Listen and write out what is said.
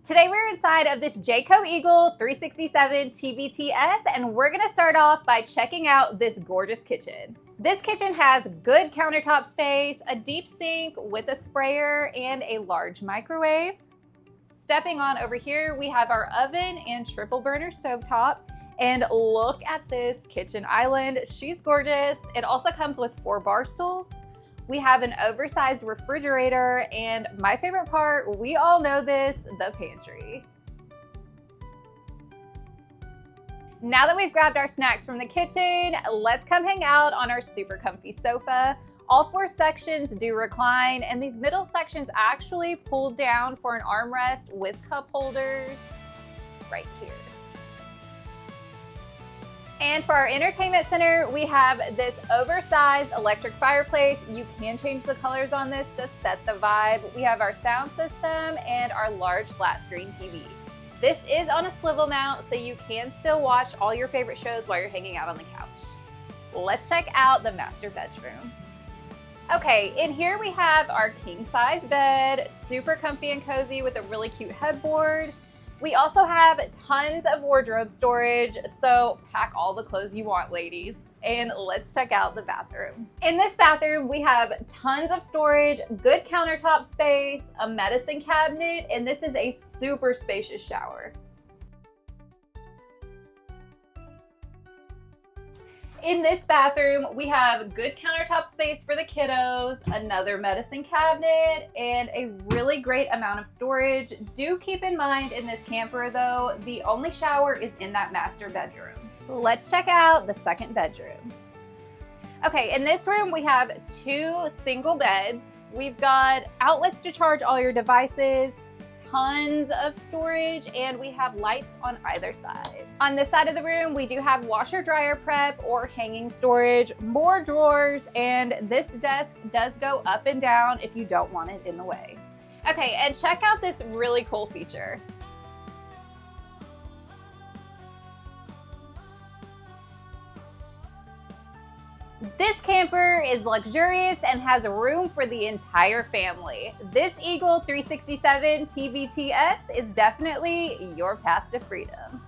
Today we're inside of this Jayco Eagle 367 TBTS, and we're gonna start off by checking out this gorgeous kitchen. This kitchen has good countertop space, a deep sink with a sprayer, and a large microwave. Stepping on over here, we have our oven and triple burner stovetop. And look at this kitchen island. She's gorgeous. It also comes with 4 bar stools. We have an oversized refrigerator, and my favorite part, we all know this, the pantry. Now that we've grabbed our snacks from the kitchen, let's come hang out on our super comfy sofa. All 4 sections do recline, and these middle sections actually pull down for an armrest with cup holders right here. And for our entertainment center, we have this oversized electric fireplace. You can change the colors on this to set the vibe. We have our sound system and our large flat screen TV. This is on a swivel mount, so you can still watch all your favorite shows while you're hanging out on the couch. Let's check out the master bedroom. Okay, in here we have our king size bed, super comfy and cozy with a really cute headboard. We also have tons of wardrobe storage, so pack all the clothes you want, ladies. And let's check out the bathroom. In this bathroom, we have tons of storage, good countertop space, a medicine cabinet, and this is a super spacious shower. In this bathroom, we have good countertop space for the kiddos, another medicine cabinet, and a really great amount of storage. Do keep in mind in this camper though, the only shower is in that master bedroom. Let's check out the second bedroom. Okay, in this room we have 2 single beds. We've got outlets to charge all your devices, tons of storage, and we have lights on either side. On this side of the room, we do have washer dryer prep or hanging storage, more drawers, and this desk does go up and down if you don't want it in the way. Okay, and check out this really cool feature. This camper is luxurious and has room for the entire family. This Eagle 367 TBTS is definitely your path to freedom.